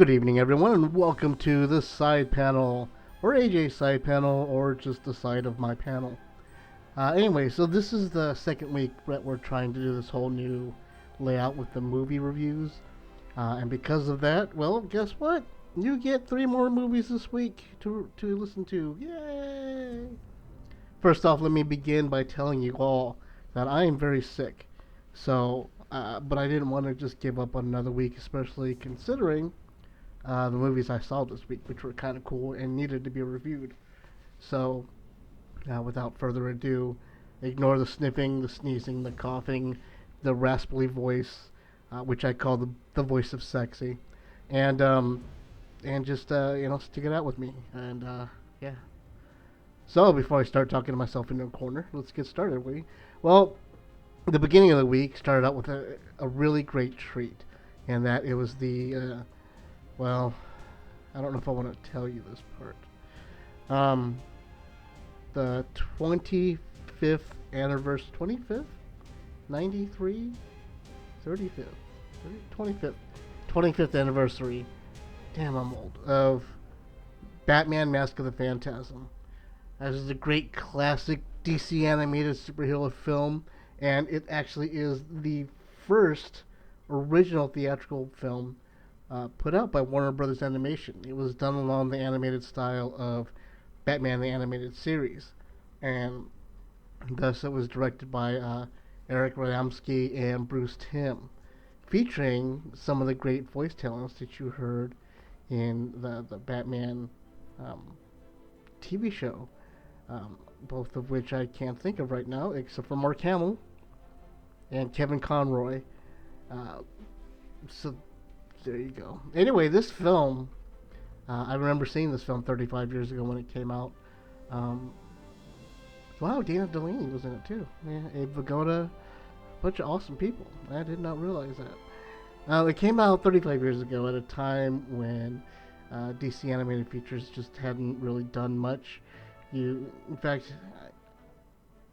Good evening, everyone, and welcome to the side panel, or AJ's side panel, or just the side of my panel. Anyway, so this is the second week that we're trying to do this whole new layout with the movie reviews. And because of that, well, guess what? You get 3 more movies this week to listen to. Yay! First off, let me begin by telling you all that I am very sick. But I didn't want to just give up on another week, especially considering the movies I saw this week, which were kind of cool and needed to be reviewed. So, without further ado, ignore the sniffing, the sneezing, the coughing, the raspy voice, which I call the voice of sexy, and just stick it out with me. And yeah. So before I start talking to myself into a corner, let's get started. Well, the beginning of the week started out with a really great treat, and that it was well, I don't know if I want to tell you this part. The 25th anniversary, 25th, 93, 35th, 25th, 25th anniversary. Damn, I'm old. Of Batman: Mask of the Phantasm. This is a great classic DC animated superhero film, and it actually is the first original theatrical film put out by Warner Brothers Animation. It was done along the animated style of Batman the Animated Series, and thus it was directed by Eric Ramsky and Bruce Timm, featuring some of the great voice talents that you heard in the Batman TV show, both of which I can't think of right now, except for Mark Hamill and Kevin Conroy. So there you go. Anyway, this film, I remember seeing this film 35 years ago when it came out. Wow, Dana Delaney was in it too. Yeah, Abe Vigoda, a bunch of awesome people. I did not realize that. It came out 35 years ago at a time when DC animated features just hadn't really done much. In fact,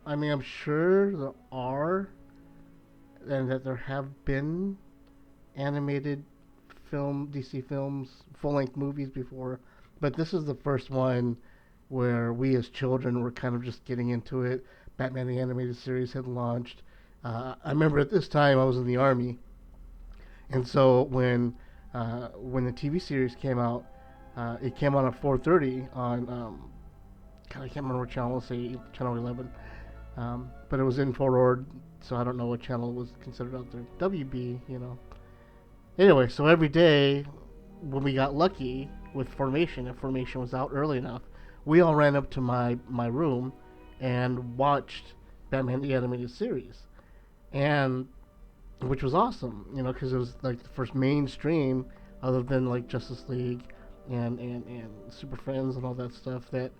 I mean, I'm sure there are, and that there have been animated DC films, full-length movies before, but this is the first one where we as children were kind of just getting into it. Batman the Animated Series had launched. I remember at this time I was in the Army, and so when the TV series came out, it came out at 4:30 on God, I can't remember what channel. Let's say channel 11, but it was in forward, so I don't know what channel was considered out there. WB, you know. Anyway, so every day when we got lucky with Formation, if Formation was out early enough, we all ran up to my room and watched Batman the Animated Series, and which was awesome, you know, because it was like the first mainstream, other than like Justice League and Super Friends and all that stuff that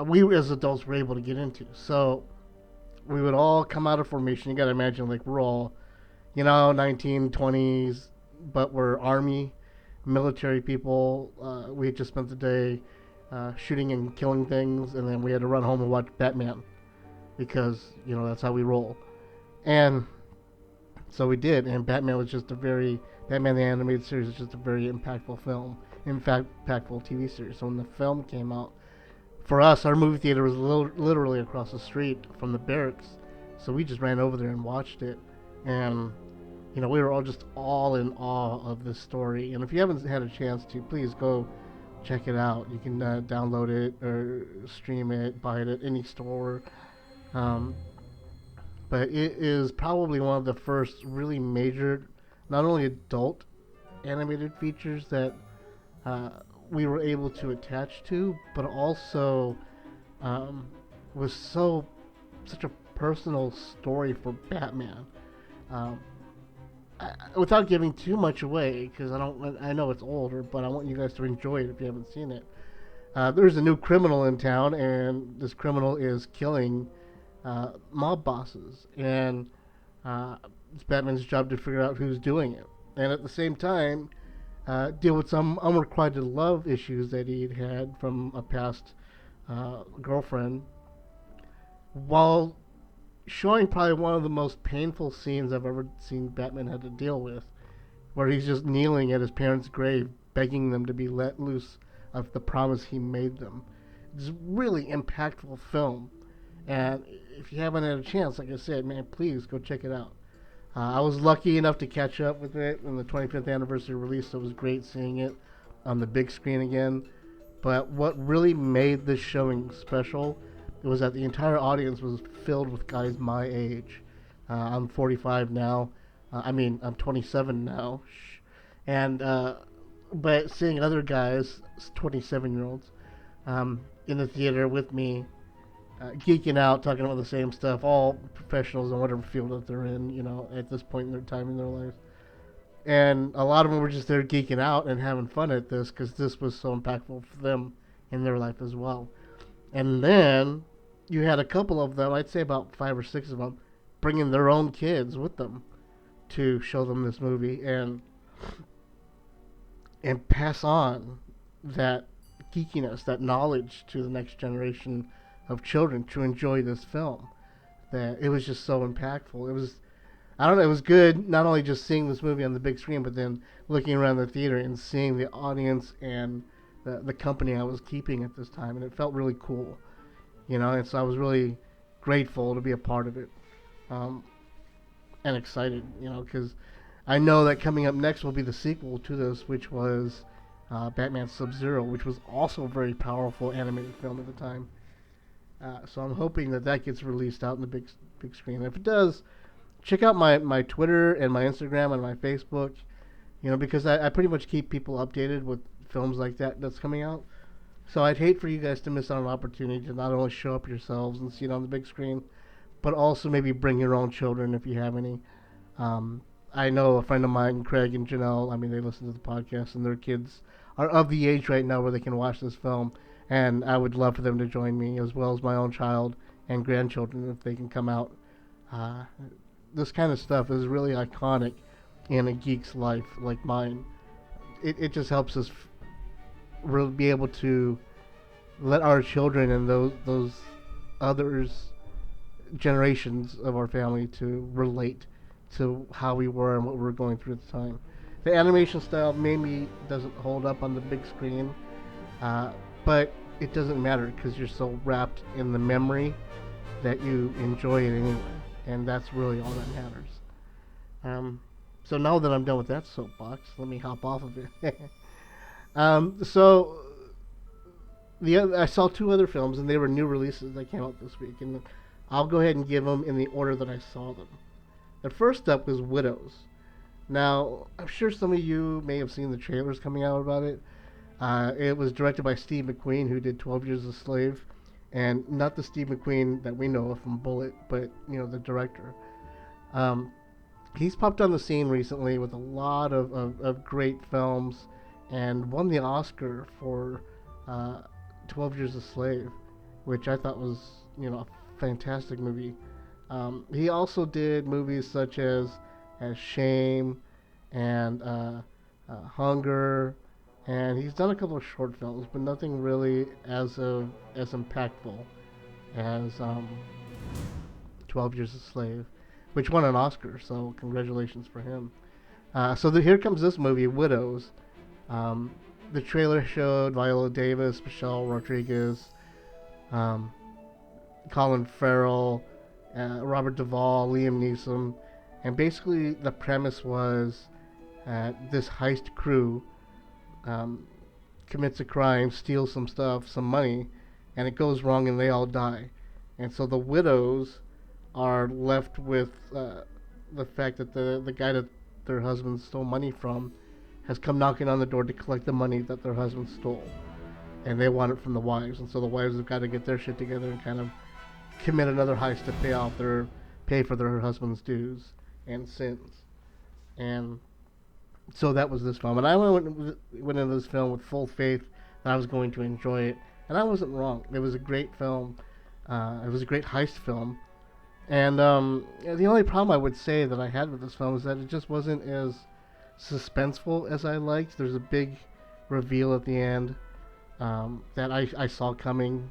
we as adults were able to get into. So we would all come out of Formation. You gotta imagine, like, we're all, 1920s, but we're Army, military people. We had just spent the day shooting and killing things, and then we had to run home and watch Batman because, that's how we roll. And so we did, and Batman the Animated Series is just a very impactful film, impactful TV series. So when the film came out, for us, our movie theater was literally across the street from the barracks, so we just ran over there and watched it, and we were all just all in awe of this story. And if you haven't had a chance to, please go check it out. You can download it or stream it, buy it at any store. But it is probably one of the first really major, not only adult animated features that we were able to attach to, but also was such a personal story for Batman. Without giving too much away, because I know it's older, but I want you guys to enjoy it if you haven't seen it. There's a new criminal in town, and this criminal is killing mob bosses, and it's Batman's job to figure out who's doing it, and at the same time deal with some unrequited love issues that he'd had from a past girlfriend, while showing probably one of the most painful scenes I've ever seen Batman had to deal with, where he's just kneeling at his parents' grave begging them to be let loose of the promise he made them. It's a really impactful film, and if you haven't had a chance, like I said, man, please go check it out. I was lucky enough to catch up with it in the 25th anniversary release, so it was great seeing it on the big screen again. But what really made this showing special was that the entire audience was filled with guys my age. I'm 45 now. I'm 27 now. And but seeing other guys, 27-year-olds, in the theater with me, geeking out, talking about the same stuff, all professionals in whatever field that they're in, at this point in their time in their life. And a lot of them were just there geeking out and having fun at this because this was so impactful for them in their life as well. And then you had a couple of them, I'd say about 5 or 6 of them, bringing their own kids with them to show them this movie and pass on that geekiness, that knowledge to the next generation of children to enjoy this film. That it was just so impactful. It was, I don't know, it was good not only just seeing this movie on the big screen, but then looking around the theater and seeing the audience and the company I was keeping at this time, and it felt really cool, and so I was really grateful to be a part of it, and excited, because I know that coming up next will be the sequel to this, which was Batman Sub-Zero, which was also a very powerful animated film at the time. So I'm hoping that gets released out in the big screen. And if it does, check out my Twitter and my Instagram and my Facebook, because I pretty much keep people updated with films like that's coming out. So I'd hate for you guys to miss out on an opportunity to not only show up yourselves and see it on the big screen, but also maybe bring your own children if you have any. I know a friend of mine, Craig and Janelle, they listen to the podcast, and their kids are of the age right now where they can watch this film, and I would love for them to join me, as well as my own child and grandchildren, if they can come out. This kind of stuff is really iconic in a geek's life like mine. It just helps us really be able to let our children and those others generations of our family to relate to how we were and what we were going through at the time. The animation style maybe doesn't hold up on the big screen, but it doesn't matter because you're so wrapped in the memory that you enjoy it anyway, and that's really all that matters. So now that I'm done with that soapbox, let me hop off of it. I saw 2 other films, and they were new releases that came out this week, and I'll go ahead and give them in the order that I saw them. The first up was Widows. Now, I'm sure some of you may have seen the trailers coming out about it. It was directed by Steve McQueen, who did 12 Years a Slave, and not the Steve McQueen that we know of from Bullet, but, the director. He's popped on the scene recently with a lot of great films and won the Oscar for 12 Years a Slave, which I thought was, a fantastic movie. He also did movies such as Shame and Hunger, and he's done a couple of short films, but nothing really as impactful as 12 Years a Slave, which won an Oscar, so congratulations for him. Here comes this movie, Widows. The trailer showed Viola Davis, Michelle Rodriguez, Colin Farrell, Robert Duvall, Liam Neeson, and basically the premise was this heist crew commits a crime, steals some stuff, some money, and it goes wrong and they all die. And so the widows are left with the fact that the guy that their husband stole money from has come knocking on the door to collect the money that their husband stole. And they want it from the wives. And so the wives have got to get their shit together and kind of commit another heist to pay for their husband's dues and sins. And so that was this film. And I went into this film with full faith that I was going to enjoy it. And I wasn't wrong. It was a great film. It was a great heist film. And the only problem I would say that I had with this film is that it just wasn't as suspenseful as I liked. There's a big reveal at the end that I saw coming.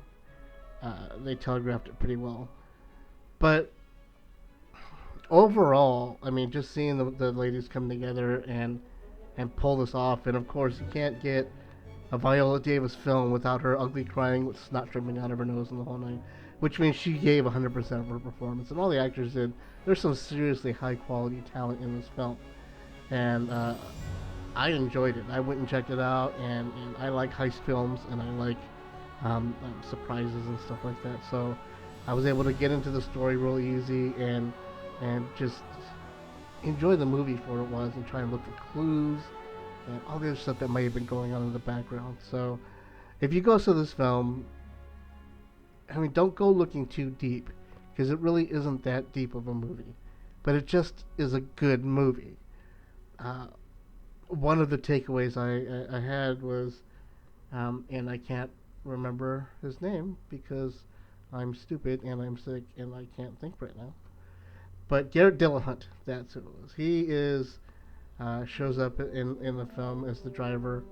They telegraphed it pretty well. But overall, I mean, just seeing the ladies come together and and pull this off. And of course, you can't get a Viola Davis film without her ugly crying with snot dripping out of her nose in the whole night, which means she gave 100% of her performance, and all the actors did. There's some seriously high quality talent in this film, and I enjoyed it. I went and checked it out, and I like heist films, and I like surprises and stuff like that. So I was able to get into the story real easy and just enjoy the movie for what it was, and try and look for clues and all the other stuff that may have been going on in the background. So if you go see this film, I mean, don't go looking too deep, because it really isn't that deep of a movie, but it just is a good movie. Uh, One of the takeaways I had was, and I can't remember his name because I'm stupid and I'm sick and I can't think right now. But Garrett Dillahunt, that's who it was. He is shows up in the film as the driver,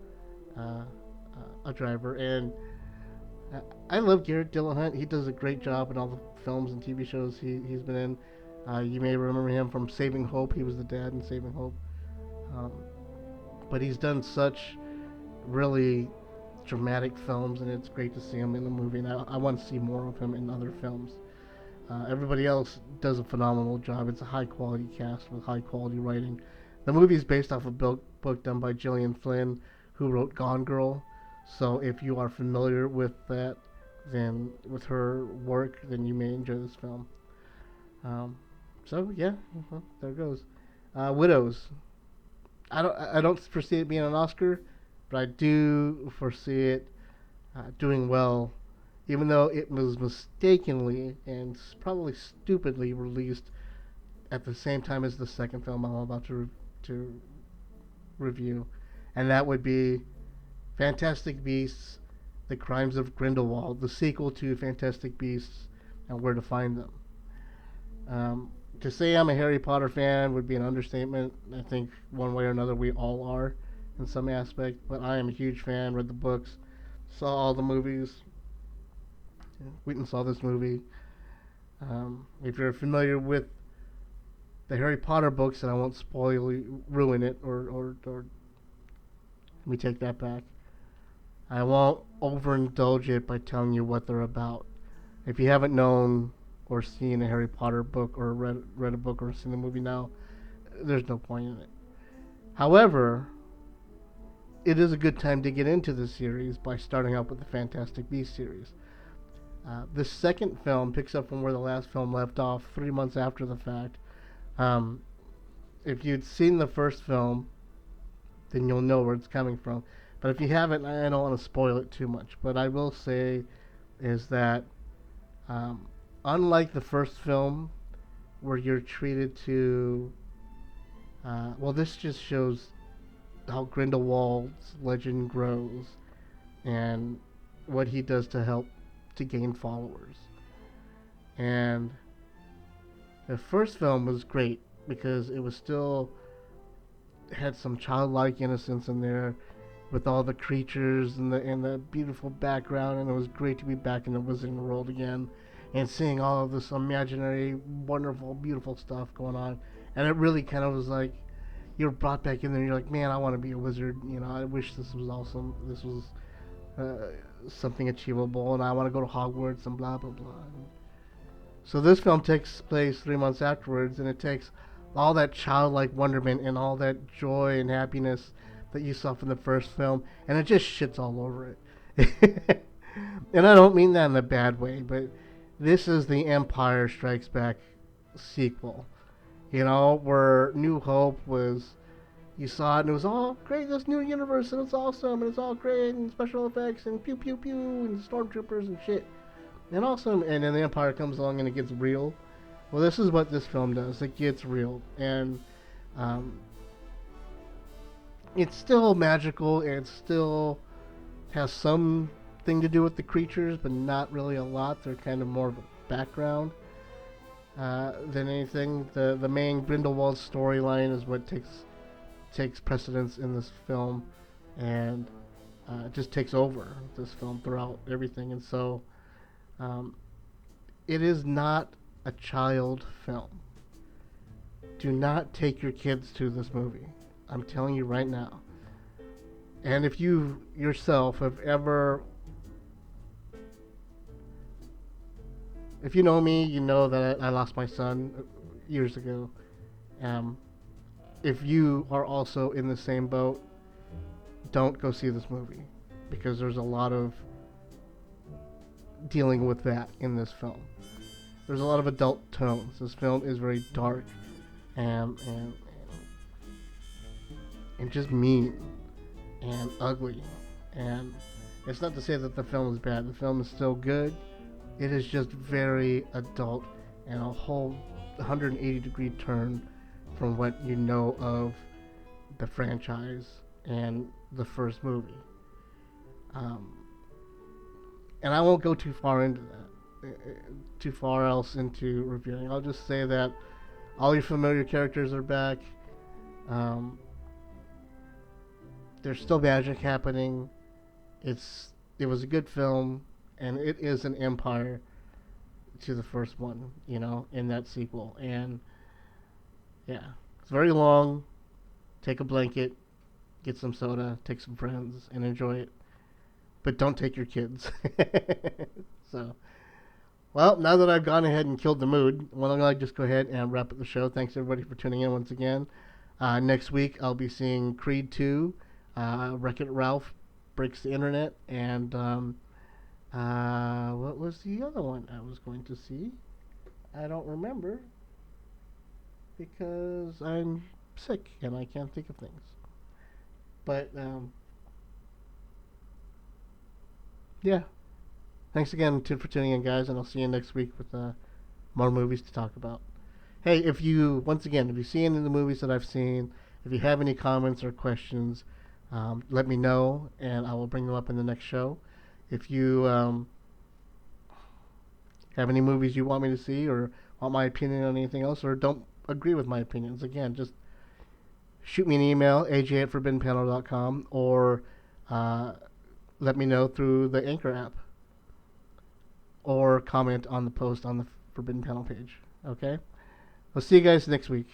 a driver, and I love Garrett Dillahunt. He does a great job in all the films and TV shows he's been in. You may remember him from Saving Hope. He was the dad in Saving Hope. Um, but he's done such really dramatic films, and it's great to see him in the movie. And I want to see more of him in other films. Everybody else does a phenomenal job. It's a high quality cast with high quality writing. The movie is based off a book done by Gillian Flynn, who wrote Gone Girl. So if you are familiar with that, then with her work, then you may enjoy this film. Um, so yeah, well, there it goes. Widows. I don't foresee it being an Oscar, but I do foresee it doing well, even though it was mistakenly and probably stupidly released at the same time as the second film I'm about to review, and that would be Fantastic Beasts: The Crimes of Grindelwald, the sequel to Fantastic Beasts and Where to Find Them. To say I'm a Harry Potter fan would be an understatement. I think one way or another we all are in some aspect, but I am a huge fan, read the books, saw all the movies, went and saw this movie. If you're familiar with the Harry Potter books, and I won't ruin it, or let me take that back. I won't overindulge it by telling you what they're about. If you haven't known or seen a Harry Potter book or read a book or seen the movie now, there's no point in it. However, it is a good time to get into the series by starting out with the Fantastic Beasts series. The second film picks up from where the last film left off 3 months after the fact. If you'd seen the first film, then you'll know where it's coming from. But if you haven't, I don't want to spoil it too much. But I will say is that unlike the first film, where you're treated to, well, this just shows how Grindelwald's legend grows and what he does to help to gain followers. And the first film was great because it was still had some childlike innocence in there with all the creatures and the beautiful background, and it was great to be back in the Wizarding World again and seeing all of this imaginary, wonderful, beautiful stuff going on. And it really kind of was like you're brought back in there and you're like, man, I want to be a wizard. You know, I wish this was awesome. This was something achievable, and I want to go to Hogwarts and blah, blah, blah. So this film takes place 3 months afterwards, and it takes all that childlike wonderment and all that joy and happiness that you saw from the first film, and it just shits all over it. And I don't mean that in a bad way, but this is the Empire Strikes Back sequel. You know, where New Hope was, you saw it and it was all great, this new universe, and it's awesome, and it's all great, and special effects, and pew pew pew, and stormtroopers and shit. And also, and then the Empire comes along and it gets real. Well, this is what this film does. It gets real, and it's still magical. It still has something to do with the creatures, but not really a lot. They're kind of more of a background than anything. The main Grindelwald storyline is what takes precedence in this film, and it just takes over this film throughout everything. And so, it is not a child film. Do not take your kids to this movie. I'm telling you right now. And if you yourself have ever, if you know me, you know that I lost my son years ago. Um, if you are also in the same boat, don't go see this movie because there's a lot of dealing with that in this film. There's a lot of adult tones. This film is very dark and just mean and ugly. And it's not to say that the film is bad. The film is still good. It is just very adult and a whole 180-degree turn from what you know of the franchise and the first movie. Um, and I won't go too far into that, too far else into reviewing. I'll just say that all your familiar characters are back. Um, there's still magic happening. It was a good film, and it is an empire to the first one, in that sequel. And yeah, it's very long. Take a blanket, get some soda, take some friends, and enjoy it. But don't take your kids. So, well, now that I've gone ahead and killed the mood, why don't I just go ahead and wrap up the show. Thanks everybody for tuning in once again. Next week I'll be seeing Creed 2, Wreck-It Ralph Breaks the Internet, and what was the other one I was going to see? I don't remember because I'm sick and I can't think of things. But yeah, thanks again for tuning in, guys, and I'll see you next week with more movies to talk about. Hey, if you see any of the movies that I've seen, if you have any comments or questions, let me know, and I will bring them up in the next show. If you have any movies you want me to see, or want my opinion on anything else, or don't agree with my opinions, again, just shoot me an email, aj@forbiddenpanel.com, or let me know through the Anchor app, or comment on the post on the Forbidden Panel page. Okay? We'll see you guys next week.